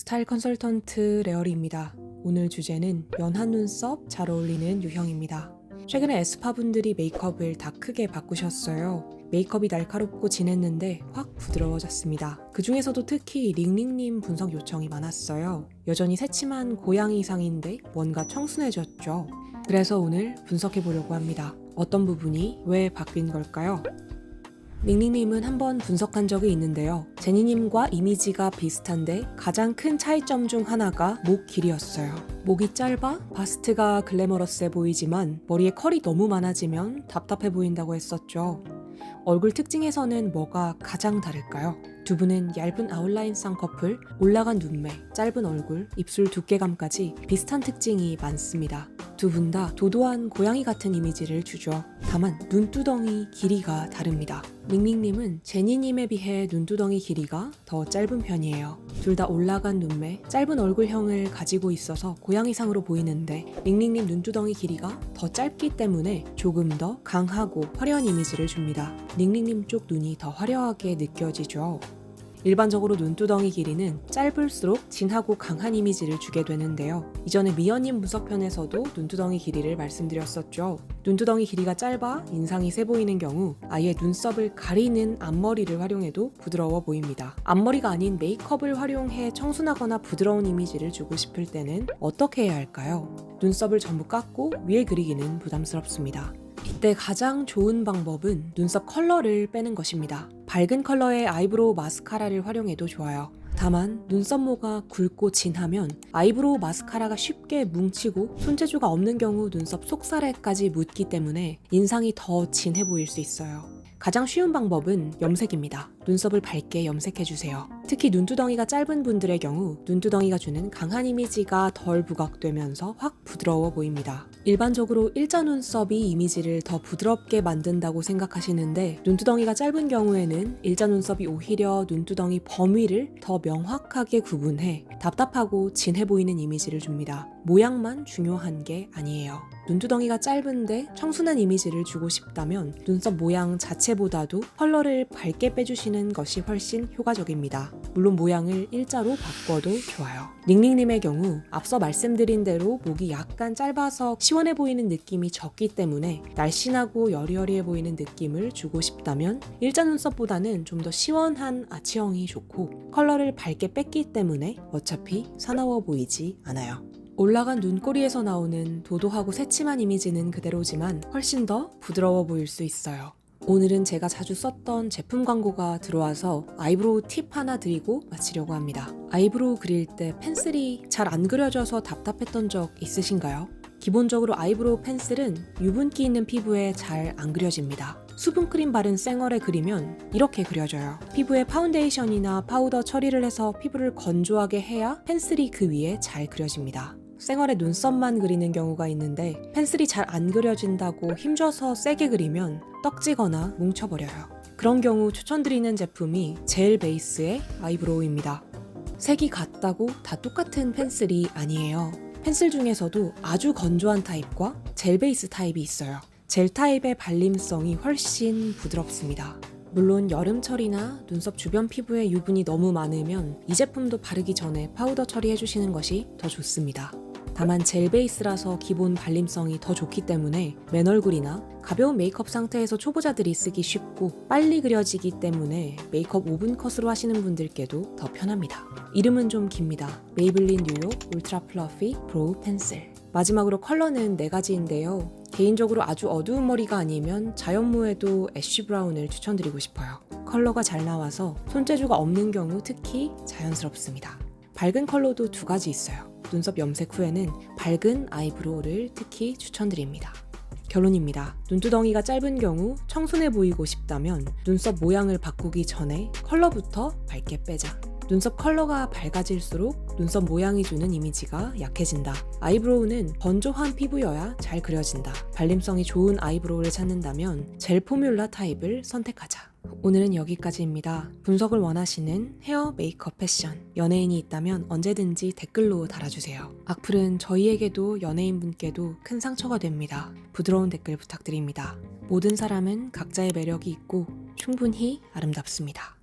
스타일 컨설턴트 레어리입니다. 오늘 주제는 연한 눈썹 잘 어울리는 유형입니다. 최근에 에스파분들이 메이크업을 다 크게 바꾸셨어요. 메이크업이 날카롭고 진했는데 확 부드러워졌습니다. 그 중에서도 특히 링링님 분석 요청이 많았어요. 여전히 새침한 고양이상인데 뭔가 청순해졌죠. 그래서 오늘 분석해보려고 합니다. 어떤 부분이 왜 바뀐 걸까요? 링링님은 한번 분석한 적이 있는데요. 제니님과 이미지가 비슷한데 가장 큰 차이점 중 하나가 목 길이였어요. 목이 짧아 바스트가 글래머러스해 보이지만 머리에 컬이 너무 많아지면 답답해 보인다고 했었죠. 얼굴 특징에서는 뭐가 가장 다를까요? 두 분은 얇은 아웃라인 쌍꺼풀, 올라간 눈매, 짧은 얼굴, 입술 두께감까지 비슷한 특징이 많습니다. 두 분 다 도도한 고양이 같은 이미지를 주죠. 다만 눈두덩이 길이가 다릅니다. 링링님은 제니님에 비해 눈두덩이 길이가 더 짧은 편이에요. 둘 다 올라간 눈매, 짧은 얼굴형을 가지고 있어서 고양이상으로 보이는데 링링님 눈두덩이 길이가 더 짧기 때문에 조금 더 강하고 화려한 이미지를 줍니다. 링링님 쪽 눈이 더 화려하게 느껴지죠. 일반적으로 눈두덩이 길이는 짧을수록 진하고 강한 이미지를 주게 되는데요. 이전에 미연님 분석편에서도 눈두덩이 길이를 말씀드렸었죠. 눈두덩이 길이가 짧아 인상이 세 보이는 경우 아예 눈썹을 가리는 앞머리를 활용해도 부드러워 보입니다. 앞머리가 아닌 메이크업을 활용해 청순하거나 부드러운 이미지를 주고 싶을 때는 어떻게 해야 할까요? 눈썹을 전부 깎고 위에 그리기는 부담스럽습니다. 이때 가장 좋은 방법은 눈썹 컬러를 빼는 것입니다. 밝은 컬러의 아이브로우 마스카라를 활용해도 좋아요. 다만 눈썹모가 굵고 진하면 아이브로우 마스카라가 쉽게 뭉치고 손재주가 없는 경우 눈썹 속살에까지 묻기 때문에 인상이 더 진해 보일 수 있어요. 가장 쉬운 방법은 염색입니다. 눈썹을 밝게 염색해주세요. 특히 눈두덩이가 짧은 분들의 경우 눈두덩이가 주는 강한 이미지가 덜 부각되면서 확 부드러워 보입니다. 일반적으로 일자 눈썹이 이미지를 더 부드럽게 만든다고 생각하시는데 눈두덩이가 짧은 경우에는 일자 눈썹이 오히려 눈두덩이 범위를 더 명확하게 구분해 답답하고 진해 보이는 이미지를 줍니다. 모양만 중요한 게 아니에요. 눈두덩이가 짧은데 청순한 이미지를 주고 싶다면 눈썹 모양 자체보다도 컬러를 밝게 빼주시는 것이 훨씬 효과적입니다. 물론 모양을 일자로 바꿔도 좋아요. 링링님의 경우 앞서 말씀드린 대로 목이 약간 짧아서 시원해 보이는 느낌이 적기 때문에 날씬하고 여리여리해 보이는 느낌을 주고 싶다면 일자 눈썹보다는 좀 더 시원한 아치형이 좋고 컬러를 밝게 뺐기 때문에 어차피 사나워 보이지 않아요. 올라간 눈꼬리에서 나오는 도도하고 새침한 이미지는 그대로지만 훨씬 더 부드러워 보일 수 있어요. 오늘은 제가 자주 썼던 제품 광고가 들어와서 아이브로우 팁 하나 드리고 마치려고 합니다. 아이브로우 그릴 때 펜슬이 잘 안 그려져서 답답했던 적 있으신가요? 기본적으로 아이브로우 펜슬은 유분기 있는 피부에 잘 안 그려집니다. 수분크림 바른 쌩얼에 그리면 이렇게 그려져요. 피부에 파운데이션이나 파우더 처리를 해서 피부를 건조하게 해야 펜슬이 그 위에 잘 그려집니다. 쌩얼에 눈썹만 그리는 경우가 있는데 펜슬이 잘 안 그려진다고 힘줘서 세게 그리면 떡지거나 뭉쳐버려요. 그런 경우 추천드리는 제품이 젤 베이스의 아이브로우입니다. 색이 같다고 다 똑같은 펜슬이 아니에요. 펜슬 중에서도 아주 건조한 타입과 젤 베이스 타입이 있어요. 젤 타입의 발림성이 훨씬 부드럽습니다. 물론 여름철이나 눈썹 주변 피부에 유분이 너무 많으면 이 제품도 바르기 전에 파우더 처리해주시는 것이 더 좋습니다. 다만 젤 베이스라서 기본 발림성이 더 좋기 때문에 맨 얼굴이나 가벼운 메이크업 상태에서 초보자들이 쓰기 쉽고 빨리 그려지기 때문에 메이크업 5분 컷으로 하시는 분들께도 더 편합니다. 이름은 좀 깁니다. 메이블린 뉴욕 울트라 플러피 브로우 펜슬. 마지막으로 컬러는 4가지인데요. 개인적으로 아주 어두운 머리가 아니면 자연무에도 애쉬 브라운을 추천드리고 싶어요. 컬러가 잘 나와서 손재주가 없는 경우 특히 자연스럽습니다. 밝은 컬러도 2가지 있어요. 눈썹 염색 후에는 밝은 아이브로우를 특히 추천드립니다. 결론입니다. 눈두덩이가 짧은 경우 청순해 보이고 싶다면 눈썹 모양을 바꾸기 전에 컬러부터 밝게 빼자. 눈썹 컬러가 밝아질수록 눈썹 모양이 주는 이미지가 약해진다. 아이브로우는 건조한 피부여야 잘 그려진다. 발림성이 좋은 아이브로우를 찾는다면 젤 포뮬라 타입을 선택하자. 오늘은 여기까지입니다. 분석을 원하시는 헤어, 메이크업, 패션, 연예인이 있다면 언제든지 댓글로 달아주세요. 악플은 저희에게도 연예인분께도 큰 상처가 됩니다. 부드러운 댓글 부탁드립니다. 모든 사람은 각자의 매력이 있고 충분히 아름답습니다.